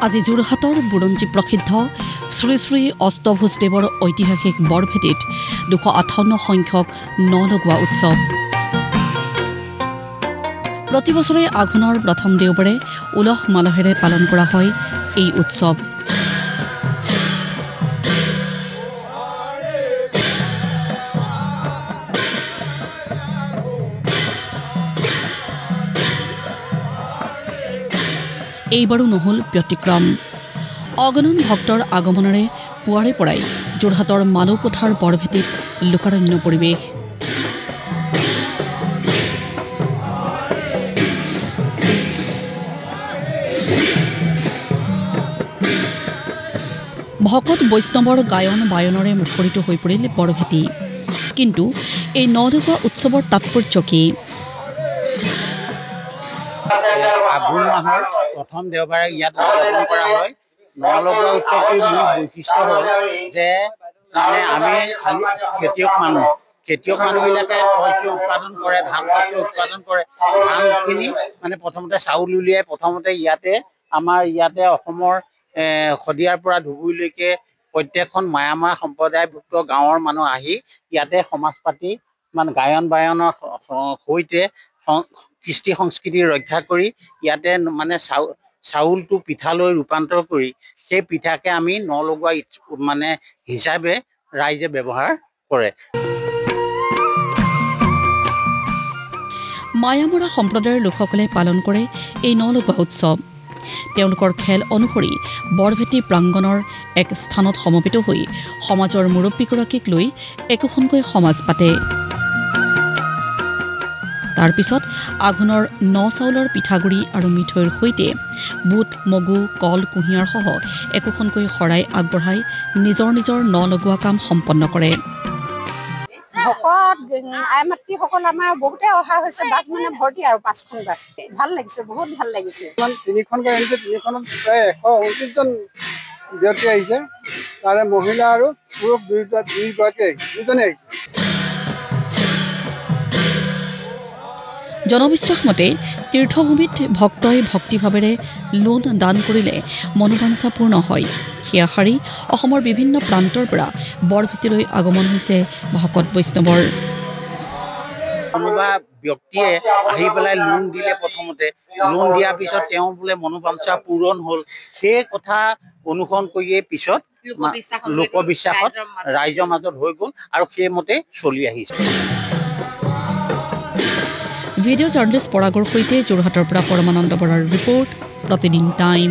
আজি যোৰহাটৰ বুৰঞ্জী প্ৰসিদ্ধ শ্ৰী শ্ৰী অষ্টভুজদেৱৰ ঐতিহাসিক বৰভেটিত 258 সংখ্যক ন লগোৱা উৎসৱ। প্ৰতি বছৰে আঘোণৰ প্ৰথম দেওবাৰে উলহ মালহেৰে পালন কৰা হয় এই উৎসৱ। এইবাৰো নহল ব্যতিক্ৰম। অগণন ভক্তৰ আগমনেৰে পুৱাৰে পৰাই যোৰহাটৰ মালৌপথাৰ বৰভেটিত লোকাৰণ্য পৰিৱেশ। ভকত বৈষ্ণৱৰ গায়ন বায়নৰে মুখৰিত হৈ পৰিল বৰভেটি। কিন্তু এই ন লগোৱা উৎসৱৰ তাৎপৰ্য কি? আঘোণ মাহৰ প্ৰথম দেওবাৰে ইয়াত উদযাপন কৰা হয়। ন লগোৱা উৎসৱটোৰ মূল বৈশিষ্ট্য হ'ল যে মানে আমি খালি খেতিয়ক মানুহবিলাকে শস্য উৎপাদন কৰে, ধান শস্য উৎপাদন কৰে। ধানখিনি মানে প্ৰথমতে চাউল উলিয়াই প্ৰথমতে আমাৰ ইয়াতে অসমৰ শদিয়াৰ পৰা ধুবুৰীলৈকে প্ৰত্যেকখন মায়ামাৰ সম্প্ৰদায়ভুক্ত গাঁৱৰ মানুহ আহি ইয়াতে সমাজ পাতি মানে গায়ন বায়নৰ সৈতে কৃষ্টি সংস্কৃতি ৰক্ষা কৰি ইয়াতে মানে চাউলটো পিঠালৈ ৰূপান্তৰ কৰি সেই পিঠাকে আমি ন লগোৱা মানে হিচাপে ৰাইজে ব্যৱহাৰ কৰে। মায়ামৰা সম্প্ৰদায়ৰ লোকসকলে পালন কৰে এই ন লগোৱা উৎসৱ। তেওঁলোকৰ খেল অনুসৰি বৰভেটি প্ৰাংগণৰ এক স্থানত সমবেত হৈ সমাজৰ মুৰব্বীগৰাকীক লৈ একোখনকৈ সমাজ পাতে। তাৰ পিছত আঘোণৰ ন চাউলৰ পিঠাগুৰি আৰু মিঠৈৰ সৈতে বুট, মগু, কল, কুঁহিয়াৰ সহ একোখনকৈ শৰাই আগবঢ়াই নিজৰ নিজৰ ন লগোৱা কাম সম্পন্ন কৰে। ভকত আই মাতৃসকল আমাৰ বহুতে অহা হৈছে, বাছ মানে ভৰ্তি আৰু 5খন বাছ। ভাল লাগিছে, বহুত ভাল লাগিছে। 3খনকৈ আহিছে, 3খনত প্ৰায় 129জন ব্যক্তি আহিছে। তাৰে মহিলা আৰু পুৰুষ দুজনে আহিছে। জনবিশ্বাস মতে তীৰ্থভূমিত ভক্তই ভক্তিভাৱেৰে লোন দান কৰিলে মনোবাঞ্ছা পূৰ্ণ হয়। সেয়া সাৰি অসমৰ বিভিন্ন প্ৰান্তৰ পৰা বৰভেটিলৈ আগমন হৈছে ভকত বৈষ্ণৱৰ। কোনোবা ব্যক্তিয়ে আহি পেলাই লোন দিলে, প্ৰথমতে লোন দিয়াৰ পিছত তেওঁ বোলে মনোবাঞ্ছা পূৰণ হ'ল, সেই কথা অনুসৰণ কৰিয়ে পিছত লোকবিশ্বাসত ৰাইজৰ মাজত হৈ গ'ল আৰু সেইমতে চলি আহিছে। ভিডিঅ' জাৰ্নেলিষ্ট পৰাগৰ সৈতে যোৰহাটৰ পৰা পৰমানন্দ বৰাৰ ৰিপৰ্ট, প্ৰতিদিন টাইম।